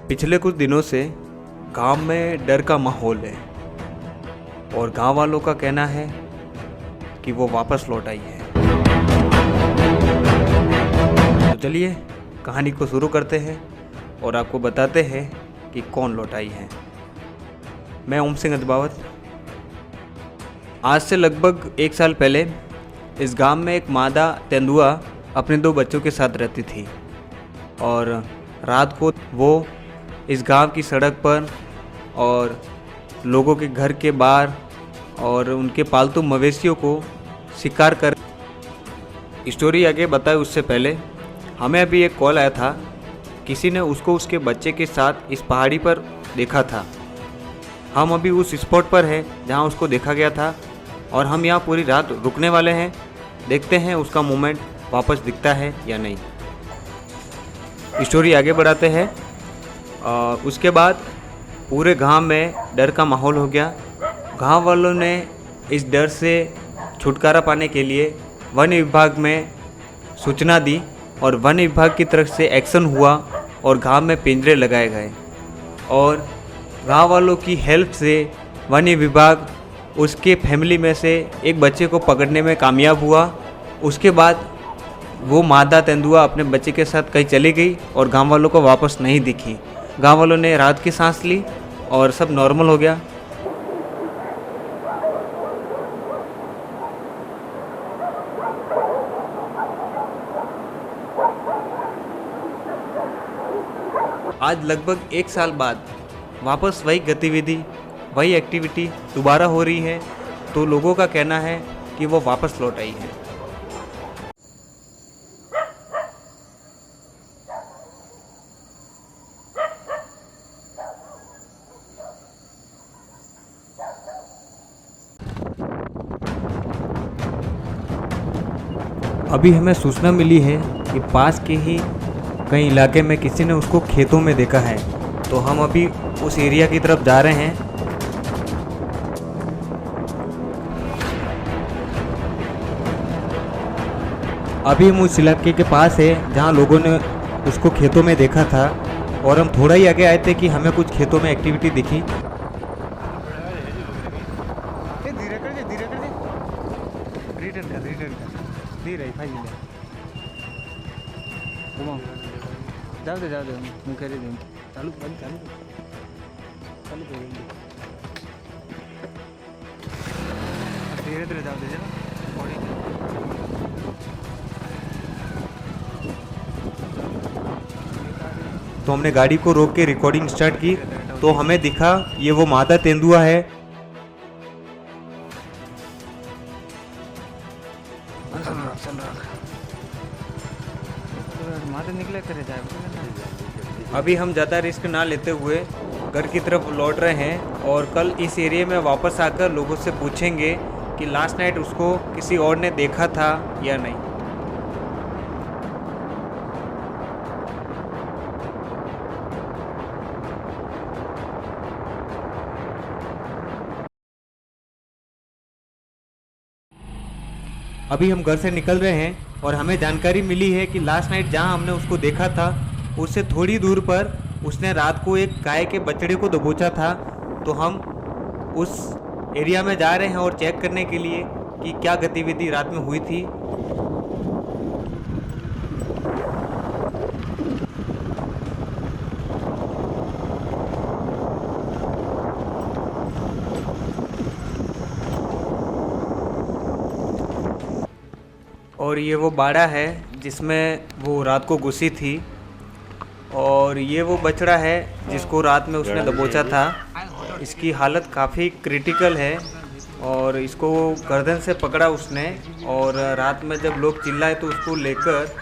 पिछले कुछ दिनों से गांव में डर का माहौल है और गांव वालों का कहना है कि वो वापस लौट आई है। तो चलिए कहानी को शुरू करते हैं और आपको बताते हैं कि कौन लौट आई है। मैं ओम सिंह अजबावत। आज से लगभग 1 साल पहले इस गांव में एक मादा तेंदुआ अपने 2 बच्चों के साथ रहती थी और रात को वो इस गांव की सड़क पर और लोगों के घर के बाहर और उनके पालतू मवेशियों को शिकार कर। स्टोरी आगे बताए उससे पहले हमें अभी एक कॉल आया था। किसी ने उसको उसके बच्चे के साथ इस पहाड़ी पर देखा था। हम अभी उस स्पॉट पर हैं जहां उसको देखा गया था और हम यहां पूरी रात रुकने वाले हैं। देखते हैं उसका मूवमेंट वापस दिखता है या नहीं। स्टोरी आगे बढ़ाते हैं। उसके बाद पूरे गांव में डर का माहौल हो गया। गांव वालों ने इस डर से छुटकारा पाने के लिए वन विभाग में सूचना दी और वन विभाग की तरफ से एक्शन हुआ और गांव में पिंजरे लगाए गए और गांव वालों की हेल्प से वन विभाग उसके फैमिली में से एक बच्चे को पकड़ने में कामयाब हुआ। उसके बाद वो मादा तेंदुआ अपने बच्चे के साथ कहीं चली गई और गांव वालों को वापस नहीं दिखी। गांव वालों ने रात की सांस ली और सब नॉर्मल हो गया। आज लगभग 1 साल बाद वापस वही गतिविधि वही एक्टिविटी दोबारा हो रही है, तो लोगों का कहना है कि वो वापस लौट आई है। अभी हमें सूचना मिली है कि पास के ही कई इलाके में किसी ने उसको खेतों में देखा है, तो हम अभी उस एरिया की तरफ जा रहे हैं। अभी हम उस इलाके के पास है जहां लोगों ने उसको खेतों में देखा था और हम थोड़ा ही आगे आए थे कि हमें कुछ खेतों में एक्टिविटी दिखी। जाऊ दे मैं कर दूँ चालू धीरे धीरे जाऊ दे तो हमने गाड़ी को रोक के रिकॉर्डिंग स्टार्ट की तो हमें दिखा ये वो मादा तेंदुआ है। अभी हम ज़्यादा रिस्क ना लेते हुए घर की तरफ लौट रहे हैं और कल इस एरिया में वापस आकर लोगों से पूछेंगे कि लास्ट नाइट उसको किसी और ने देखा था या नहीं। अभी हम घर से निकल रहे हैं और हमें जानकारी मिली है कि लास्ट नाइट जहां हमने उसको देखा था उससे थोड़ी दूर पर उसने रात को एक गाय के बछड़े को दबोचा था। तो हम उस एरिया में जा रहे हैं और चेक करने के लिए कि क्या गतिविधि रात में हुई थी। और ये वो बाड़ा है जिसमें वो रात को घुसी थी और ये वो बछड़ा है जिसको रात में उसने दबोचा था। इसकी हालत काफ़ी क्रिटिकल है और इसको गर्दन से पकड़ा उसने और रात में जब लोग चिल्लाए तो उसको लेकर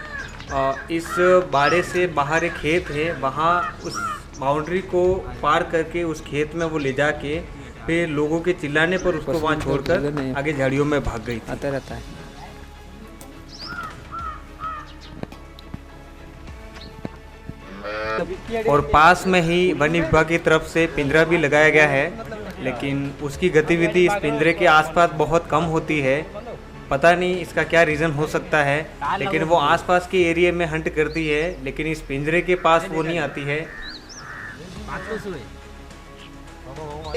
इस बाड़े से बाहर एक खेत है वहाँ उस बाउंड्री को पार करके उस खेत में वो ले जाके फिर लोगों के चिल्लाने पर उसको वहाँ छोड़कर आगे झाड़ियों में भाग गई। आता रहता है। और पास में ही वन विभाग की तरफ से पिंजरा भी लगाया गया है, लेकिन उसकी गतिविधि इस पिंजरे के आसपास बहुत कम होती है। पता नहीं इसका क्या रीज़न हो सकता है, लेकिन वो आसपास के एरिया में हंट करती है, लेकिन इस पिंजरे के पास वो नहीं आती है। વાત તો શું હોય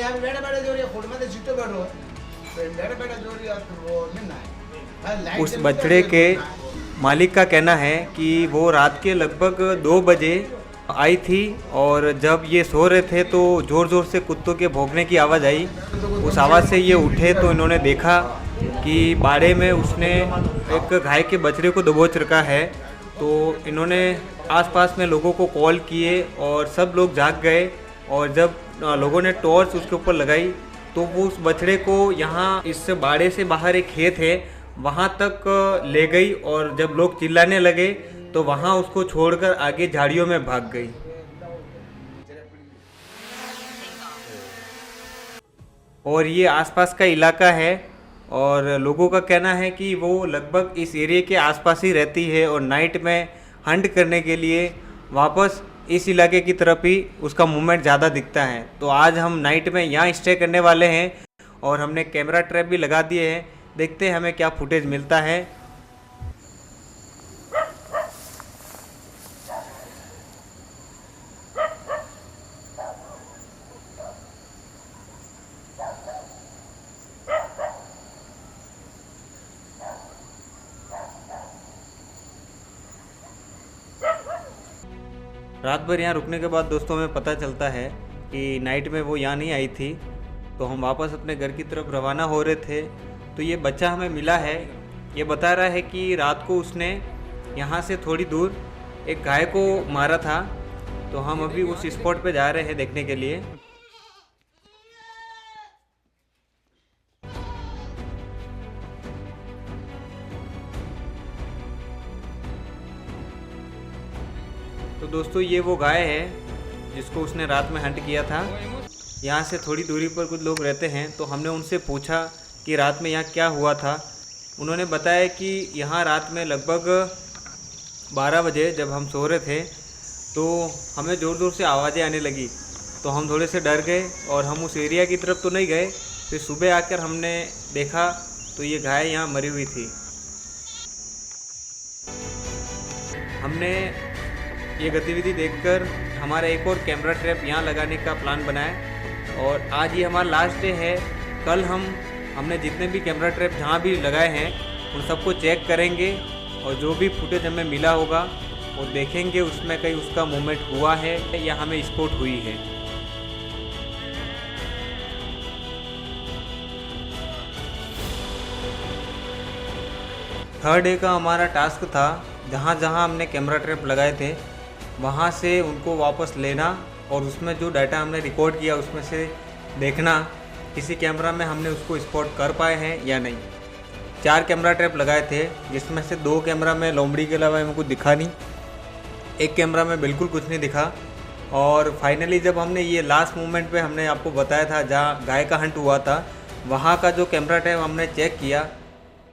यहाँ बैठे बैठे जो खोल में सीटो बैठो बैठे बैठे जो वो नहीं उस बछड़े के मालिक का कहना है कि वो रात के लगभग 2 बजे आई थी और जब ये सो रहे थे तो ज़ोर ज़ोर से कुत्तों के भौंकने की आवाज़ आई। उस आवाज़ से ये उठे तो इन्होंने देखा कि बाड़े में उसने एक गाय के बछड़े को दबोच रखा है। तो इन्होंने आसपास में लोगों को कॉल किए और सब लोग जाग गए और जब लोगों ने टॉर्च उसके ऊपर लगाई तो वो उस बछड़े को यहाँ इस बाड़े से बाहर एक खेत है वहाँ तक ले गई और जब लोग चिल्लाने लगे तो वहाँ उसको छोड़कर आगे झाड़ियों में भाग गई। और ये आसपास का इलाका है और लोगों का कहना है कि वो लगभग इस एरिया के आसपास ही रहती है और नाइट में हंट करने के लिए वापस इस इलाके की तरफ ही उसका मूवमेंट ज़्यादा दिखता है। तो आज हम नाइट में यहाँ स्टे करने वाले हैं और हमने कैमरा ट्रैप भी लगा दिए हैं। देखते हैं हमें क्या फुटेज मिलता है। रात भर यहाँ रुकने के बाद दोस्तों हमें पता चलता है कि नाइट में वो यहाँ नहीं आई थी। तो हम वापस अपने घर की तरफ रवाना हो रहे थे तो ये बच्चा हमें मिला है। ये बता रहा है कि रात को उसने यहाँ से थोड़ी दूर एक गाय को मारा था। तो हम अभी उस स्पॉट पे जा रहे हैं देखने के लिए। तो दोस्तों ये वो गाय है जिसको उसने रात में हंट किया था। यहाँ से थोड़ी दूरी पर कुछ लोग रहते हैं तो हमने उनसे पूछा कि रात में यहाँ क्या हुआ था। उन्होंने बताया कि यहाँ रात में लगभग 12 बजे जब हम सो रहे थे तो हमें ज़ोर ज़ोर से आवाज़ें आने लगी। तो हम थोड़े से डर गए और हम उस एरिया की तरफ तो नहीं गए। फिर सुबह आकर हमने देखा तो ये गाय यहाँ मरी हुई थी। हमने ये गतिविधि देखकर हमारा एक और कैमरा ट्रैप यहाँ लगाने का प्लान बनाया और आज ये हमारा लास्ट डे है। कल हमने जितने भी कैमरा ट्रैप जहाँ भी लगाए हैं उन सबको चेक करेंगे और जो भी फुटेज हमें मिला होगा वो देखेंगे उसमें कहीं उसका मूवमेंट हुआ है या हमें स्पॉट हुई है। थर्ड डे का हमारा टास्क था जहाँ जहाँ हमने कैमरा ट्रैप लगाए थे वहाँ से उनको वापस लेना और उसमें जो डाटा हमने रिकॉर्ड किया उसमें से देखना किसी कैमरा में हमने उसको स्पॉट कर पाए हैं या नहीं। 4 कैमरा ट्रैप लगाए थे जिसमें से 2 कैमरा में लोमड़ी के अलावा हमें कुछ दिखा नहीं, एक कैमरा में बिल्कुल कुछ नहीं दिखा। और फाइनली जब हमने ये लास्ट मोमेंट पे हमने आपको बताया था जहाँ गाय का हंट हुआ था वहाँ का जो कैमरा ट्रैप हमने चेक किया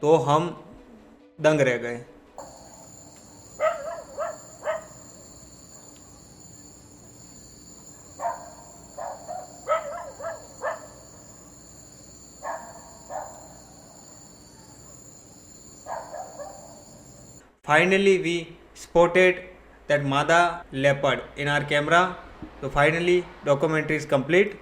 तो हम दंग रह गए। Finally, we spotted that Mada leopard in our camera. So finally, documentary is complete.